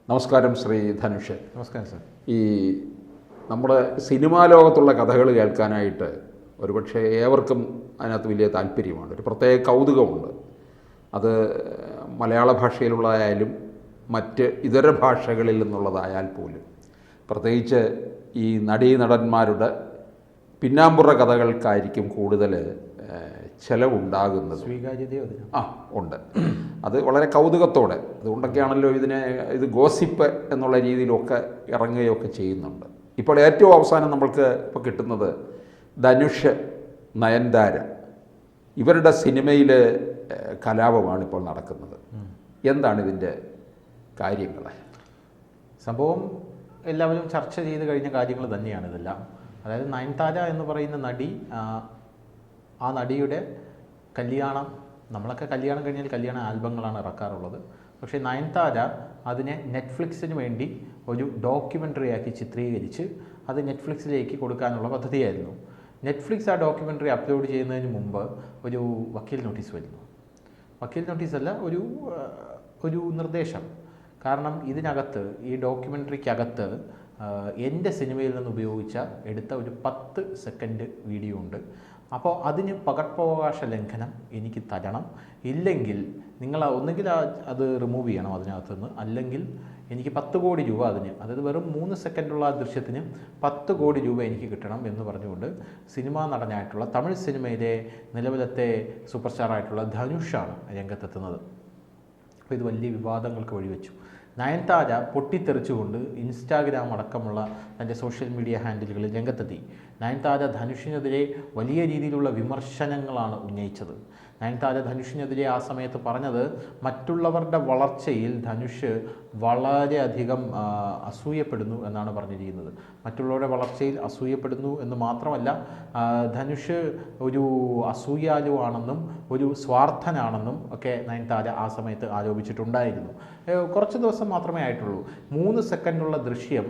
നമസ്കാരം ശ്രീ ധനുഷ്. നമസ്കാരം സർ. ഈ നമ്മുടെ സിനിമാ ലോകത്തുള്ള കഥകൾ കേൾക്കാനായിട്ട് ഒരുപക്ഷെ ഏവർക്കും അതിനകത്ത് വലിയ താല്പര്യമാണ്, ഒരു പ്രത്യേക കൗതുകമുണ്ട്. അത് മലയാള ഭാഷയിലുള്ളതായാലും മറ്റ് ഇതര ഭാഷകളിൽ നിന്നുള്ളതായാൽ പോലും, പ്രത്യേകിച്ച് ഈ നടീനടന്മാരുടെ പിന്നാമ്പുറ കഥകൾക്കായിരിക്കും കൂടുതൽ ചിലവുണ്ടാകുന്നത്. ഉണ്ട്. അത് വളരെ കൗതുകത്തോടെ, അതുകൊണ്ടൊക്കെയാണല്ലോ ഇത് ഗോസിപ്പ് എന്നുള്ള രീതിയിലൊക്കെ ഇറങ്ങുകയൊക്കെ ചെയ്യുന്നുണ്ട്. ഇപ്പോൾ ഏറ്റവും അവസാനം നമ്മൾക്ക് ഇപ്പോൾ കിട്ടുന്നത് ധനുഷ്, നയൻതാര ഇവരുടെ സിനിമയിൽ കലാപമാണ് ഇപ്പോൾ നടക്കുന്നത്. എന്താണ് ഇതിൻ്റെ കാര്യങ്ങൾ? സംഭവം എല്ലാവരും ചർച്ച ചെയ്ത് കഴിഞ്ഞ കാര്യങ്ങൾ തന്നെയാണ് ഇതെല്ലാം. അതായത് നയൻതാര എന്ന് പറയുന്ന നടി, ആ നടിയുടെ കല്യാണം, നമ്മളൊക്കെ കല്യാണം കഴിഞ്ഞാൽ കല്യാണ ആൽബങ്ങളാണ് ഇറക്കാറുള്ളത്. പക്ഷേ നയൻതാര അതിനെ നെറ്റ്ഫ്ലിക്സിന് വേണ്ടി ഒരു ഡോക്യുമെൻ്ററി ആക്കി ചിത്രീകരിച്ച് അത് നെറ്റ്ഫ്ലിക്സിലേക്ക് കൊടുക്കാനുള്ള പദ്ധതിയായിരുന്നു. നെറ്റ്ഫ്ലിക്സ് ആ ഡോക്യുമെൻ്ററി അപ്ലോഡ് ചെയ്യുന്നതിന് മുമ്പ് ഒരു വക്കീൽ നോട്ടീസ് വരുന്നു. വക്കീൽ നോട്ടീസല്ല, ഒരു നിർദ്ദേശം. കാരണം ഇതിനകത്ത്, ഈ ഡോക്യുമെൻ്ററിക്കകത്ത് എൻ്റെ സിനിമയിൽ നിന്ന് എടുത്ത ഒരു 10 സെക്കൻഡ് വീഡിയോ ഉണ്ട്. അപ്പോൾ അതിന് പകർപ്പവകാശ ലംഘനം എനിക്ക് തരണം. ഇല്ലെങ്കിൽ നിങ്ങൾ ഒന്നുകിൽ അത് റിമൂവ് ചെയ്യണം അതിനകത്തുനിന്ന്, അല്ലെങ്കിൽ എനിക്ക് 10 കോടി രൂപ അതിന്, അതായത് വെറും 3 സെക്കൻഡുള്ള ആ ദൃശ്യത്തിന് 10 കോടി രൂപ എനിക്ക് കിട്ടണം എന്ന് പറഞ്ഞുകൊണ്ട് സിനിമാ നടനായിട്ടുള്ള, തമിഴ് സിനിമയിലെ നിലവിലത്തെ സൂപ്പർ സ്റ്റാറായിട്ടുള്ള ധനുഷാണ് രംഗത്തെത്തുന്നത്. അപ്പോൾ ഇത് വലിയ വിവാദങ്ങൾക്ക് വഴിവെച്ചു. നയൻതാര പൊട്ടിത്തെറിച്ചുകൊണ്ട് ഇൻസ്റ്റാഗ്രാം അടക്കമുള്ള തൻ്റെ സോഷ്യൽ മീഡിയ ഹാൻഡിലുകളിൽ രംഗത്തെത്തി. നയൻതാര ധനുഷിനെതിരെ വലിയ രീതിയിലുള്ള വിമർശനങ്ങളാണ് ഉന്നയിച്ചത്. നയൻതാര ധനുഷിനെതിരെ ആ സമയത്ത് പറഞ്ഞത്, മറ്റുള്ളവരുടെ വളർച്ചയിൽ ധനുഷ് വളരെയധികം അസൂയപ്പെടുന്നു എന്നാണ് പറഞ്ഞിരിക്കുന്നത്. മറ്റുള്ളവരുടെ വളർച്ചയിൽ അസൂയപ്പെടുന്നു എന്ന് മാത്രമല്ല, ധനുഷ് ഒരു അസൂയാലുവാണെന്നും ഒരു സ്വാർത്ഥനാണെന്നും ഒക്കെ നയൻതാര ആ സമയത്ത് ആരോപിച്ചിട്ടുണ്ടായിരുന്നു. കുറച്ച് ദിവസം മാത്രമേ ആയിട്ടുള്ളൂ. 3 സെക്കൻഡുള്ള ദൃശ്യം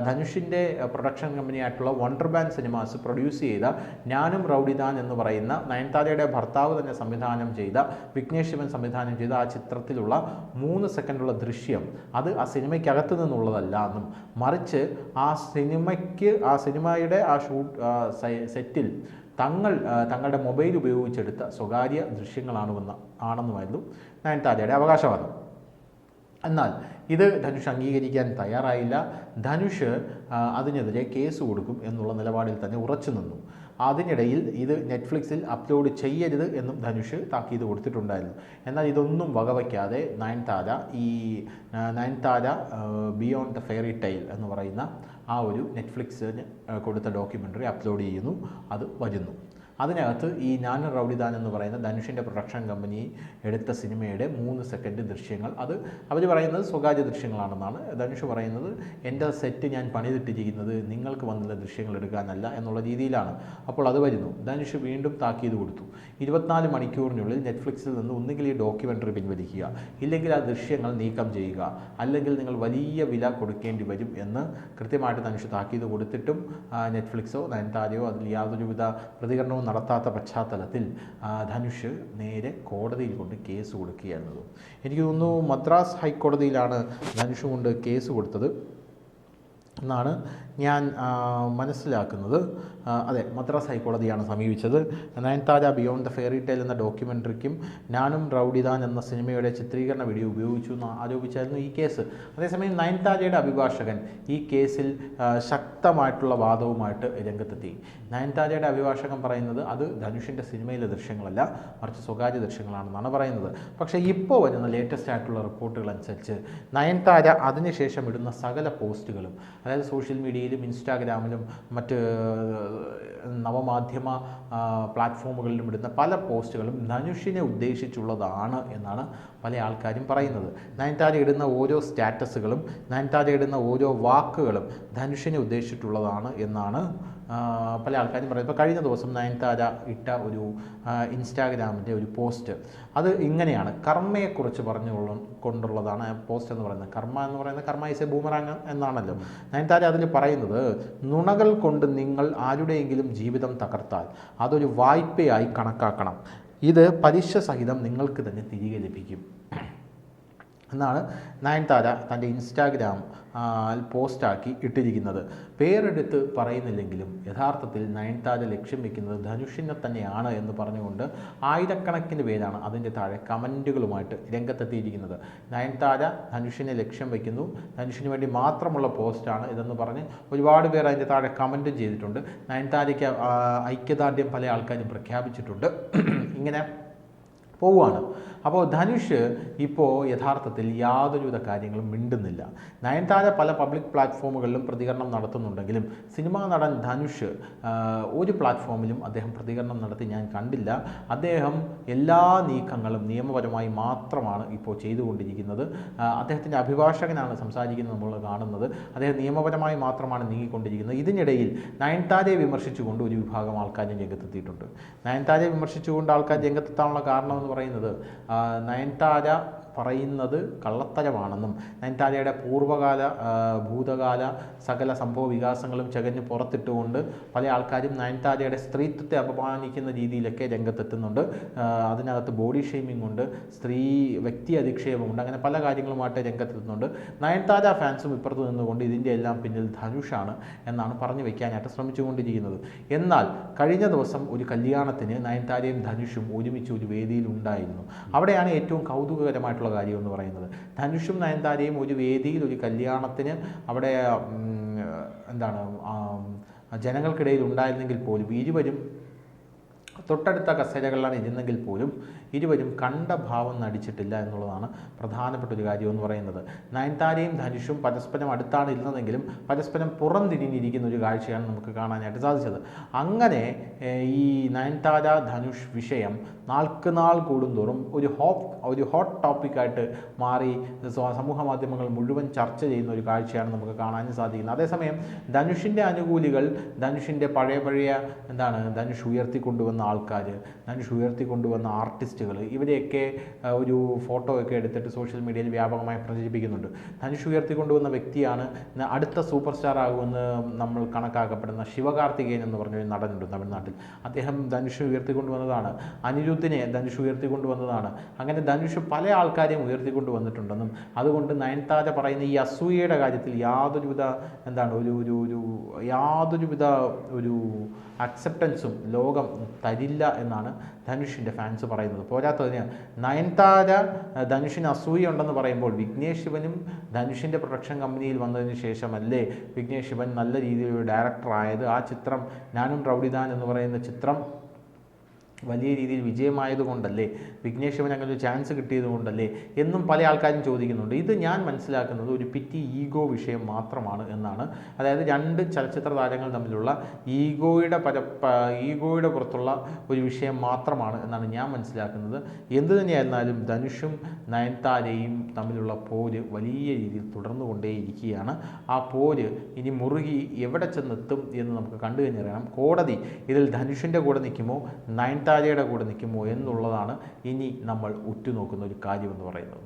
ധനുഷിൻ്റെ പ്രൊഡക്ഷൻ കമ്പനിയായിട്ടുള്ള വണ്ടർബാൻഡ് സിനിമാസ് പ്രൊഡ്യൂസ് ചെയ്ത ഞാനും റൗഡിദാൻ എന്ന് പറയുന്ന, നയൻതാരയുടെ ഭർത്താവ് തന്നെ സംവിധാനം ചെയ്ത, വിഘ്നേഷ് ശിവൻ സംവിധാനം ചെയ്ത ആ ചിത്രത്തിലുള്ള 3 സെക്കൻഡുള്ള ദൃശ്യം അത് ആ സിനിമയ്ക്കകത്ത് നിന്നുള്ളതല്ല എന്നും, മറിച്ച് ആ സിനിമയുടെ ആ സെറ്റിൽ തങ്ങളുടെ മൊബൈൽ ഉപയോഗിച്ചെടുത്ത സ്വകാര്യ ദൃശ്യങ്ങളാണെന്നുമായിരുന്നു നയൻതാരയുടെ അവകാശവാദം. എന്നാൽ ഇത് ധനുഷ് അംഗീകരിക്കാൻ തയ്യാറായില്ല. ധനുഷ് അതിനെതിരെ കേസ് കൊടുക്കും എന്നുള്ള നിലപാടിൽ തന്നെ ഉറച്ചു നിന്നു. അതിനിടയിൽ ഇത് നെറ്റ്ഫ്ലിക്സിൽ അപ്ലോഡ് ചെയ്യരുത് എന്നും ധനുഷ് താക്കീത് കൊടുത്തിട്ടുണ്ടായിരുന്നു. എന്നാൽ ഇതൊന്നും വകവയ്ക്കാതെ Nayanthara beyond the fairy tale എന്ന് പറയുന്ന ആ ഒരു നെറ്റ്ഫ്ലിക്സിന് കൊടുത്ത ഡോക്യുമെൻ്ററി അപ്ലോഡ് ചെയ്യുന്നു. അത് വരുന്നു. അതിനകത്ത് ഈ ഞാനും റൗഡിദാൻ എന്ന് പറയുന്ന ധനുഷിൻ്റെ പ്രൊഡക്ഷൻ കമ്പനി എടുത്ത സിനിമയുടെ 3 സെക്കൻഡ് ദൃശ്യങ്ങൾ, അത് അവർ പറയുന്നത് സ്വകാര്യ ദൃശ്യങ്ങളാണെന്നാണ്. ധനുഷ് പറയുന്നത്, എൻ്റെ സെറ്റ് ഞാൻ പണിതിട്ടിരിക്കുന്നത് നിങ്ങൾക്ക് വന്നുള്ള ദൃശ്യങ്ങൾ എടുക്കാനല്ല എന്നുള്ള രീതിയിലാണ്. അപ്പോൾ അത് വരുന്നു. ധനുഷ് വീണ്ടും താക്കീത് കൊടുത്തു. 24 മണിക്കൂറിനുള്ളിൽ നെറ്റ്ഫ്ലിക്സിൽ നിന്ന് ഒന്നുകിൽ ഈ ഡോക്യുമെൻ്ററി പിൻവലിക്കുക, ഇല്ലെങ്കിൽ ആ ദൃശ്യങ്ങൾ നീക്കം ചെയ്യുക, അല്ലെങ്കിൽ നിങ്ങൾ വലിയ വില കൊടുക്കേണ്ടി വരും എന്ന് കൃത്യമായിട്ട് ധനുഷ് താക്കീത് കൊടുത്തിട്ടും നെറ്റ്ഫ്ലിക്സോ നയൻതാരയോ അതിൽ യാതൊരുവിധ പ്രതികരണവും നടത്താത്ത പശ്ചാത്തലത്തിൽ ധനുഷ് നേരെ കോടതിയിൽ കൊണ്ട് കേസ് കൊടുക്കുകയായിരുന്നു. എനിക്ക് തോന്നുന്നു മദ്രാസ് ഹൈക്കോടതിയിലാണ് ധനുഷ് കൊണ്ട് കേസ് കൊടുത്തത് എന്നാണ് ഞാൻ മനസ്സിലാക്കുന്നത്. അതെ, മദ്രാസ് ഹൈക്കോടതിയാണ് സമീപിച്ചത്. Nayanthara beyond the fairy tale എന്ന ഡോക്യുമെൻ്ററിക്കും ഞാനും റൗഡിദാൻ എന്ന സിനിമയുടെ ചിത്രീകരണ വീഡിയോ ഉപയോഗിച്ചു എന്ന് ആരോപിച്ചായിരുന്നു ഈ കേസ്. അതേസമയം നയൻതാരയുടെ അഭിഭാഷകൻ ഈ കേസിൽ ശക്തമായിട്ടുള്ള വാദവുമായിട്ട് രംഗത്തെത്തി. നയൻതാരയുടെ അഭിഭാഷകൻ പറയുന്നത് അത് ധനുഷിൻ്റെ സിനിമയിലെ ദൃശ്യങ്ങളല്ല, മറിച്ച് സ്വകാര്യ ദൃശ്യങ്ങളാണെന്നാണ് പറയുന്നത്. പക്ഷേ ഇപ്പോൾ വരുന്ന ലേറ്റസ്റ്റ് ആയിട്ടുള്ള റിപ്പോർട്ടുകൾ അനുസരിച്ച് നയൻതാര അതിനുശേഷം ഇടുന്ന സകല പോസ്റ്റുകളും, അതായത് സോഷ്യൽ മീഡിയയിലും ഇൻസ്റ്റാഗ്രാമിലും മറ്റ് നവമാധ്യമ പ്ലാറ്റ്ഫോമുകളിലും ഇടുന്ന പല പോസ്റ്റുകളും ധനുഷിനെ ഉദ്ദേശിച്ചുള്ളതാണ് എന്നാണ് പല ആൾക്കാരും പറയുന്നത്. നയൻതാര ഇടുന്ന ഓരോ സ്റ്റാറ്റസുകളും, നയൻതാര ഇടുന്ന ഓരോ വാക്കുകളും ധനുഷിനെ ഉദ്ദേശിച്ചിട്ടുള്ളതാണ് എന്നാണ് പല ആൾക്കാരും പറയുന്നത്. ഇപ്പോൾ കഴിഞ്ഞ ദിവസം നയൻതാര ഇട്ട ഒരു ഇൻസ്റ്റാഗ്രാമിൻ്റെ ഒരു പോസ്റ്റ്, അത് ഇങ്ങനെയാണ്. കർമ്മയെക്കുറിച്ച് കൊണ്ടുള്ളതാണ് പോസ്റ്റ് എന്ന് പറയുന്നത്. കർമ്മ ഈസ് എ ബൂമറാങ് എന്നാണല്ലോ. നയൻതാര അതിൽ പറയുന്നത്, നുണകൾ കൊണ്ട് നിങ്ങൾ ആരുടെയെങ്കിലും ജീവിതം തകർത്താൽ അതൊരു വായ്പയായി കണക്കാക്കണം. ഇത് പലിശ സഹിതം നിങ്ങൾക്ക് തന്നെ തിരികെ ലഭിക്കും. എന്നാണ് നയൻതാര തൻ്റെ ഇൻസ്റ്റാഗ്രാം പോസ്റ്റാക്കി ഇട്ടിരിക്കുന്നത്. പേരെടുത്ത് പറയുന്നില്ലെങ്കിലും യഥാർത്ഥത്തിൽ നയൻതാര ലക്ഷ്യം വയ്ക്കുന്നത് ധനുഷിനെ തന്നെയാണ് എന്ന് പറഞ്ഞുകൊണ്ട് ആയിരക്കണക്കിന് പേരാണ് അതിൻ്റെ താഴെ കമൻറ്റുകളുമായിട്ട് രംഗത്തെത്തിയിരിക്കുന്നത്. നയൻതാര ധനുഷിനെ ലക്ഷ്യം വയ്ക്കുന്നു, ധനുഷിന് വേണ്ടി മാത്രമുള്ള പോസ്റ്റാണ് ഇതെന്ന് പറഞ്ഞ് ഒരുപാട് പേർ അതിൻ്റെ താഴെ കമൻറ്റും ചെയ്തിട്ടുണ്ട്. നയൻതാരയ്ക്ക് ഐക്യദാർഢ്യം പല ആൾക്കാരും പ്രഖ്യാപിച്ചിട്ടുണ്ട്. ഇങ്ങനെ പോവുകയാണ്. അപ്പോൾ ധനുഷ് ഇപ്പോൾ യഥാർത്ഥത്തിൽ യാതൊരുവിധ കാര്യങ്ങളും മിണ്ടുന്നില്ല. നയൻതാര പല പബ്ലിക് പ്ലാറ്റ്ഫോമുകളിലും പ്രതികരണം നടത്തുന്നുണ്ടെങ്കിലും സിനിമാ നടൻ ധനുഷ് ഒരു പ്ലാറ്റ്ഫോമിലും അദ്ദേഹം പ്രതികരണം നടത്തി ഞാൻ കണ്ടില്ല. അദ്ദേഹം എല്ലാ നീക്കങ്ങളും നിയമപരമായി മാത്രമാണ് ഇപ്പോൾ ചെയ്തുകൊണ്ടിരിക്കുന്നത്. അദ്ദേഹത്തിൻ്റെ അഭിഭാഷകനാണ് സംസാരിക്കുന്നത് നമ്മൾ കാണുന്നത്. അദ്ദേഹം നിയമപരമായി മാത്രമാണ് നീങ്ങിക്കൊണ്ടിരിക്കുന്നത്. ഇതിനിടയിൽ നയൻതാരയെ വിമർശിച്ചുകൊണ്ട് ഒരു വിഭാഗം ആൾക്കാർ രംഗത്തെത്തിയിട്ടുണ്ട്. നയൻതാരയെ വിമർശിച്ചുകൊണ്ട് ആൾക്കാർ രംഗത്തെത്താനുള്ള കാരണമെന്ന് പറയുന്നത് നയൻതാര പറയുന്നത് കള്ളത്തരമാണെന്നും നയൻതാരയുടെ പൂർവ്വകാല ഭൂതകാല സകല സംഭവ വികാസങ്ങളും ചകഞ്ഞ് പുറത്തിട്ടുകൊണ്ട് പല ആൾക്കാരും നയൻതാരയുടെ സ്ത്രീത്വത്തെ അപമാനിക്കുന്ന രീതിയിലൊക്കെ രംഗത്തെത്തുന്നുണ്ട്. അതിനകത്ത് ബോഡി ഷെയ്മിംഗ് ഉണ്ട്, സ്ത്രീ വ്യക്തി അധിക്ഷേപമുണ്ട്, അങ്ങനെ പല കാര്യങ്ങളുമായിട്ട് രംഗത്തെത്തുന്നുണ്ട്. നയൻതാര ഫാൻസും ഇപ്പുറത്ത് നിന്നുകൊണ്ട് ഇതിൻ്റെ എല്ലാം പിന്നിൽ ധനുഷാണ് എന്നാണ് പറഞ്ഞു വയ്ക്കാനായിട്ട് ശ്രമിച്ചുകൊണ്ടിരിക്കുന്നത്. എന്നാൽ കഴിഞ്ഞ ദിവസം ഒരു കല്യാണത്തിന് നയൻതാരയും ധനുഷും ഒരുമിച്ച് ഒരു വേദിയിൽ ഉണ്ടായിരുന്നു. അവിടെയാണ് ഏറ്റവും കൗതുകകരമായിട്ടുള്ള കാര്യം എന്ന് പറയുന്നത്. ധനുഷും നയൻതാരയും ഒരു വേദിയിൽ ഒരു കല്യാണത്തിന് അവിടെ ജനങ്ങൾക്കിടയിൽ ഉണ്ടായിരുന്നെങ്കിൽ പോലും ഇരുവരും തൊട്ടടുത്ത കസേരകളിലാണ് ഇരുന്നെങ്കിൽ പോലും ഇരുവരും കണ്ട ഭാവം നടിച്ചിട്ടില്ല എന്നുള്ളതാണ് പ്രധാനപ്പെട്ട ഒരു കാര്യം എന്ന് പറയുന്നത്. നയൻതാരയും ധനുഷും പരസ്പരം അടുത്താണ് ഇരുന്നതെങ്കിലും പരസ്പരം പുറംതിരിഞ്ഞിരിക്കുന്ന ഒരു കാഴ്ചയാണ് നമുക്ക് കാണാനായിട്ട് സാധിച്ചത്. അങ്ങനെ ഈ നയൻതാര ധനുഷ് വിഷയം നാൾക്ക് നാൾ കൂടുന്തോറും ഒരു ഹോട്ട് ടോപ്പിക്കായിട്ട് മാറി സമൂഹ മാധ്യമങ്ങൾ മുഴുവൻ ചർച്ച ചെയ്യുന്ന ഒരു കാഴ്ചയാണ് നമുക്ക് കാണാൻ സാധിക്കുന്നത്. അതേസമയം ധനുഷിൻ്റെ അനുകൂലികൾ, ധനുഷിൻ്റെ പഴയ ധനുഷ് ഉയർത്തിക്കൊണ്ടുവന്ന ആൾക്കാർ, ധനുഷ് ഉയർത്തിക്കൊണ്ടുവന്ന ആർട്ടിസ്റ്റുകൾ, ഇവരെയൊക്കെ ഒരു ഫോട്ടോ ഒക്കെ എടുത്തിട്ട് സോഷ്യൽ മീഡിയയിൽ വ്യാപകമായി പ്രചരിപ്പിക്കുന്നുണ്ട്. ധനുഷ് ഉയർത്തിക്കൊണ്ടുവന്ന വ്യക്തിയാണ് അടുത്ത സൂപ്പർ സ്റ്റാർ ആകുമെന്ന് നമ്മൾ കണക്കാക്കപ്പെടുന്ന ശിവകാർത്തികേയൻ എന്ന് പറഞ്ഞൊരു നടനുണ്ട് തമിഴ്നാട്ടിൽ. അദ്ദേഹം ധനുഷ് ഉയർത്തിക്കൊണ്ടുവന്നതാണ്. അനിരുദ്ധിനെ ധനുഷ് ഉയർത്തിക്കൊണ്ടുവന്നതാണ്. അങ്ങനെ ധനുഷ് പല ആൾക്കാരെയും ഉയർത്തിക്കൊണ്ടുവന്നിട്ടുണ്ടെന്നും അതുകൊണ്ട് നയൻതാര പറയുന്ന ഈ അസൂയയുടെ കാര്യത്തിൽ യാതൊരുവിധ ഒരു അക്സെപ്റ്റൻസും ലോകം തരില്ല എന്നാണ് ധനുഷിൻ്റെ ഫാൻസ് പറയുന്നത്. പോരാത്തതിന് നയൻതാര ധനുഷിന് അസൂയ ഉണ്ടെന്ന് പറയുമ്പോൾ വിഘ്നേഷ് ശിവനും ധനുഷിൻ്റെ പ്രൊഡക്ഷൻ കമ്പനിയിൽ വന്നതിന് ശേഷമല്ലേ വിഘ്നേഷ് ശിവൻ നല്ല രീതിയിലൊരു ഡയറക്ടറായത്? ആ ചിത്രം ഞാനും റൗഡിദാൻ എന്ന് പറയുന്ന ചിത്രം വലിയ രീതിയിൽ വിജയമായതുകൊണ്ടല്ലേ, വിഘ്നേഷ് ശിവൻ അങ്ങനെ ഒരു ചാൻസ് കിട്ടിയതുകൊണ്ടല്ലേ എന്നും പല ആൾക്കാരും ചോദിക്കുന്നുണ്ട്. ഇത് ഞാൻ മനസ്സിലാക്കുന്നത് ഒരു പിറ്റി ഈഗോ വിഷയം മാത്രമാണ് എന്നാണ്. അതായത് രണ്ട് ചലച്ചിത്ര താരങ്ങൾ തമ്മിലുള്ള ഈഗോയുടെ പുറത്തുള്ള ഒരു വിഷയം മാത്രമാണ് എന്നാണ് ഞാൻ മനസ്സിലാക്കുന്നത്. എന്തു തന്നെയായിരുന്നാലും ധനുഷും നയൻതാരയും തമ്മിലുള്ള പോര് വലിയ രീതിയിൽ തുടർന്നുകൊണ്ടേയിരിക്കുകയാണ്. ആ പോര് ഇനി മുറുകി എവിടെ ചെന്നെത്തും എന്ന് നമുക്ക് കണ്ടു കഴിഞ്ഞറിയണം. കോടതി ഇതിൽ ധനുഷിൻ്റെ കൂടെ നിൽക്കുമോ നയൻതാരയുടെ കൂടെ നിൽക്കുമോ എന്നുള്ളതാണ് ഇനി നമ്മൾ ഉറ്റുനോക്കുന്ന ഒരു കാര്യമെന്ന് പറയുന്നത്.